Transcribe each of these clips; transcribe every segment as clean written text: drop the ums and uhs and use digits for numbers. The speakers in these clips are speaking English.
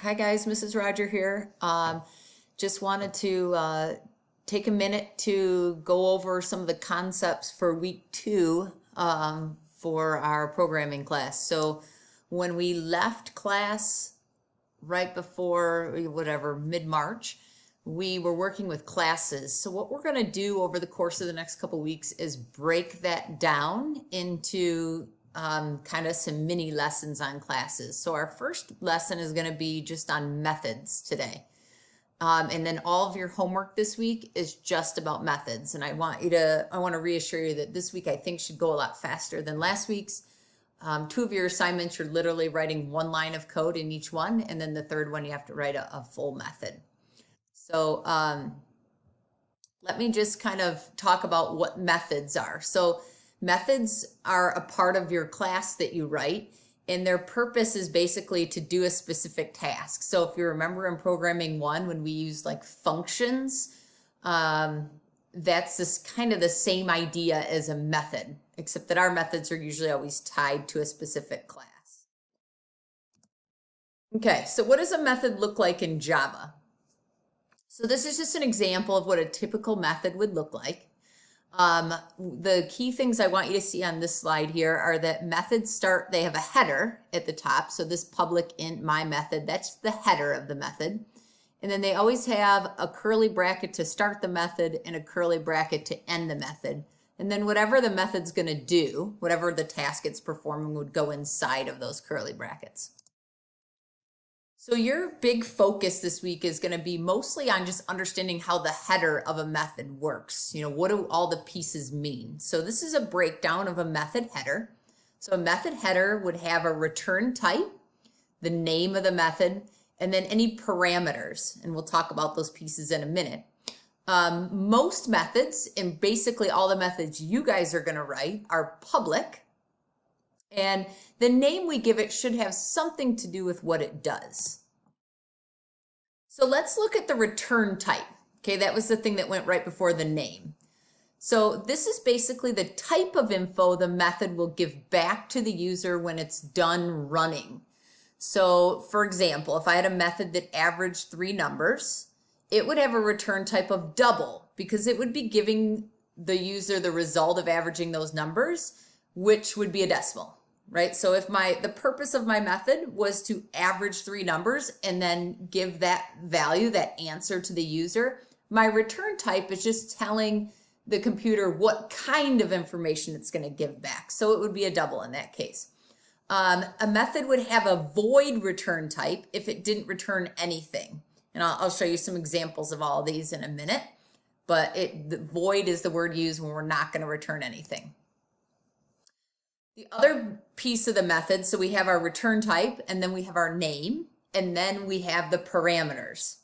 Hi guys, Mrs. Roger here. Just wanted to take a minute to go over some of the concepts for week 2 for our programming class. So when we left class right before whatever, mid-March, we were working with classes. So what we're going to do over the course of the next couple weeks is break that down into kind of some mini lessons on classes. So our first lesson is going to be just on methods today. And then all of your homework this week is just about methods. And I want to reassure you that this week I think should go a lot faster than last week's. 2 of your assignments, you're literally writing 1 line of code in each one. And then the third one, you have to write a full method. So let me just kind of talk about what methods are. So methods are a part of your class that you write, and their purpose is basically to do a specific task. So if you remember in programming 1, when we used like functions, that's this kind of the same idea as a method, except that our methods are usually always tied to a specific class. Okay, so what does a method look like in Java? So this is just an example of what a typical method would look like. The key things I want you to see on this slide here are that methods they have a header at the top. So this public int my method, that's the header of the method. And then they always have a curly bracket to start the method and a curly bracket to end the method. And then whatever the method's going to do, whatever the task it's performing would go inside of those curly brackets. So your big focus this week is going to be mostly on just understanding how the header of a method works. You know, what do all the pieces mean? So this is a breakdown of a method header. So a method header would have a return type, the name of the method, and then any parameters. And we'll talk about those pieces in a minute. Most methods, and basically all the methods you guys are going to write, are public. And the name we give it should have something to do with what it does. So let's look at the return type. Okay, that was the thing that went right before the name. So this is basically the type of info the method will give back to the user when it's done running. So for example, if I had a method that averaged 3 numbers, it would have a return type of double because it would be giving the user the result of averaging those numbers, which would be a decimal, right? So if the purpose of my method was to average 3 numbers and then give that value, that answer to the user, my return type is just telling the computer what kind of information it's going to give back. So it would be a double in that case. A method would have a void return type if it didn't return anything. And I'll show you some examples of all of these in a minute. But the void is the word used when we're not going to return anything. The other piece of the method, so we have our return type, and then we have our name, and then we have the parameters.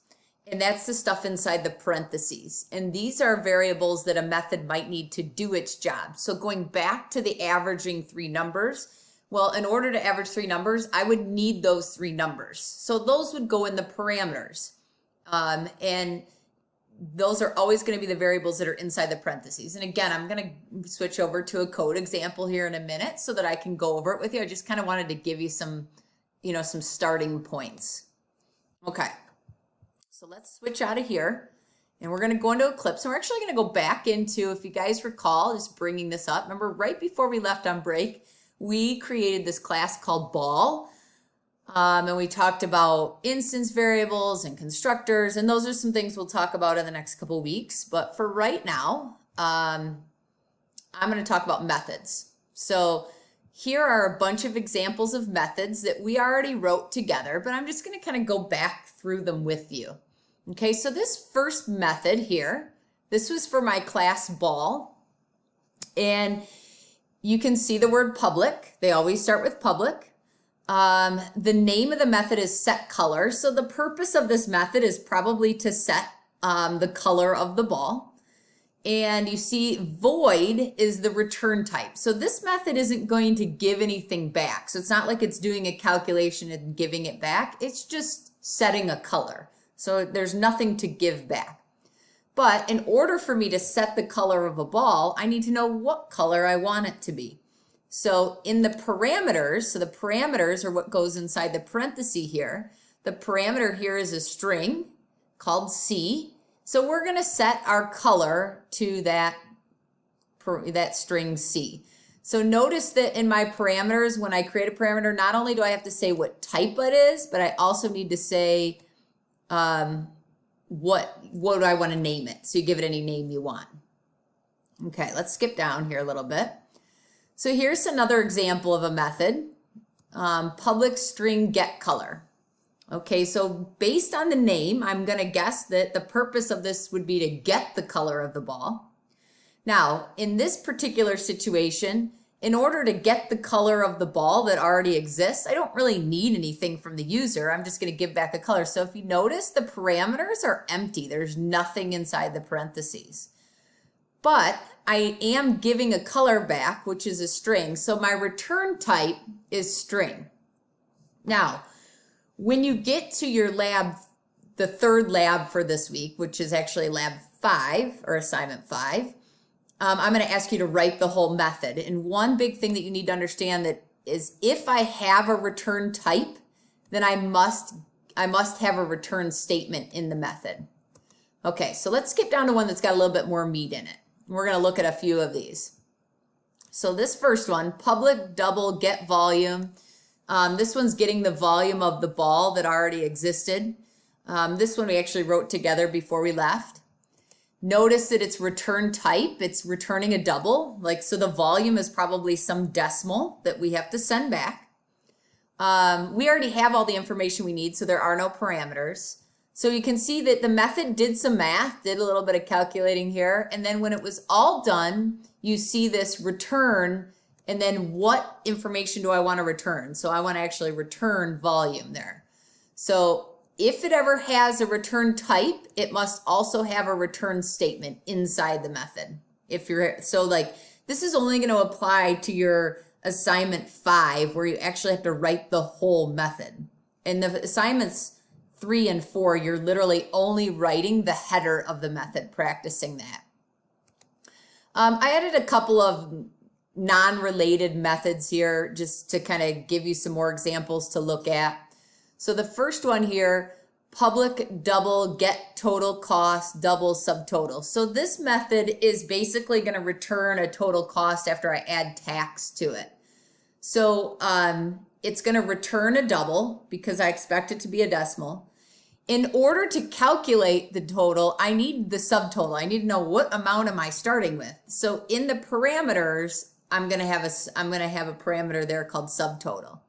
And that's the stuff inside the parentheses. And these are variables that a method might need to do its job. So going back to the averaging 3 numbers, well, in order to average 3 numbers, I would need those 3 numbers. So those would go in the parameters. And those are always going to be the variables that are inside the parentheses. And again, I'm going to switch over to a code example here in a minute so that I can go over it with you. I just kind of wanted to give you some, some starting points. Okay, so let's switch out of here and we're going to go into Eclipse. And we're actually going to go back into, if you guys recall, just bringing this up. Remember right before we left on break, we created this class called Ball. And we talked about instance variables and constructors, and those are some things we'll talk about in the next couple of weeks. But for right now, I'm going to talk about methods. So here are a bunch of examples of methods that we already wrote together, but I'm just going to kind of go back through them with you. Okay, so this first method here, this was for my class Ball, and you can see the word public. They always start with public. The name of the method is set color. So the purpose of this method is probably to set the color of the ball. And you see void is the return type. So this method isn't going to give anything back. So it's not like it's doing a calculation and giving it back. It's just setting a color. So there's nothing to give back. But in order for me to set the color of a ball, I need to know what color I want it to be. So in the parameters, so the parameters are what goes inside the parenthesis here. The parameter here is a string called C. So we're going to set our color to that string C. So notice that in my parameters, when I create a parameter, not only do I have to say what type it is, but I also need to say what do I want to name it. So you give it any name you want. Okay, let's skip down here a little bit. So here's another example of a method, public string get color. Okay, so based on the name, I'm going to guess that the purpose of this would be to get the color of the ball. Now, in this particular situation, in order to get the color of the ball that already exists, I don't really need anything from the user. I'm just going to give back a color. So if you notice, the parameters are empty. There's nothing inside the parentheses. But I am giving a color back, which is a string. So my return type is string. Now, when you get to your lab, the third lab for this week, which is actually lab 5 or assignment 5, I'm going to ask you to write the whole method. And one big thing that you need to understand that is if I have a return type, then I must have a return statement in the method. Okay, so let's skip down to one that's got a little bit more meat in it. We're going to look at a few of these. So this first one, public double get volume. This one's getting the volume of the ball that already existed. This one we actually wrote together before we left. Notice that it's return type. It's returning a double. So the volume is probably some decimal that we have to send back. We already have all the information we need, so there are no parameters. So you can see that the method did some math, did a little bit of calculating here, and then when it was all done, you see this return, and then what information do I want to return? So I want to actually return volume there. So if it ever has a return type, it must also have a return statement inside the method. This is only going to apply to your assignment 5, where you actually have to write the whole method. And the assignments 3 and 4, you're literally only writing the header of the method, practicing that. I added a couple of non-related methods here just to kind of give you some more examples to look at. So the first one here, public double get total cost double subtotal. So this method is basically going to return a total cost after I add tax to it. So it's going to return a double because I expect it to be a decimal. In order to calculate the total, I need the subtotal. I need to know what amount am I starting with. So in the parameters, I'm going to have a parameter there called subtotal.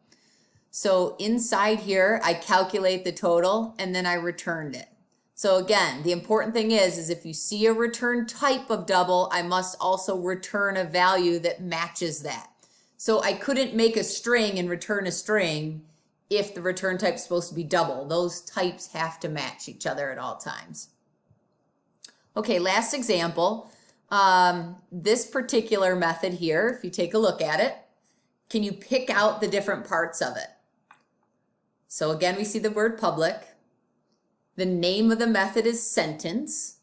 So inside here, I calculate the total and then I returned it. So again, the important thing is if you see a return type of double, I must also return a value that matches that. So I couldn't make a string and return a string if the return type is supposed to be double. Those types have to match each other at all times. Okay, last example. This particular method here, if you take a look at it, can you pick out the different parts of it? So again, we see the word public. The name of the method is sentence.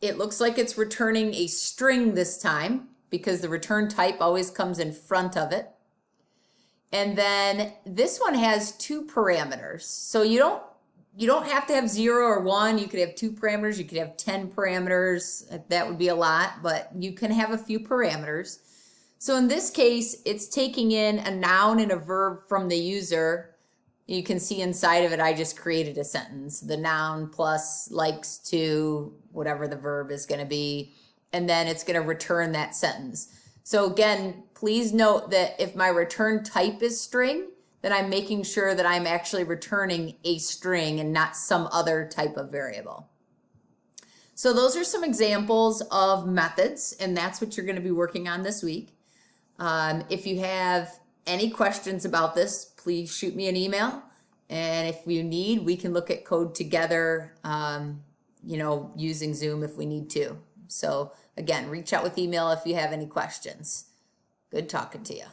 It looks like it's returning a string this time because the return type always comes in front of it. And then this one has 2 parameters. So you don't have to have 0 or 1. You could have 2 parameters. You could have 10 parameters. That would be a lot, but you can have a few parameters. So in this case, it's taking in a noun and a verb from the user. You can see inside of it, I just created a sentence. The noun plus likes to, whatever the verb is going to be, and then it's going to return that sentence. So again, please note that if my return type is string, then I'm making sure that I'm actually returning a string and not some other type of variable. So those are some examples of methods, and that's what you're going to be working on this week. If you have any questions about this, please shoot me an email. And if you need, we can look at code together, using Zoom if we need to. So again, reach out with email if you have any questions. Good talking to you.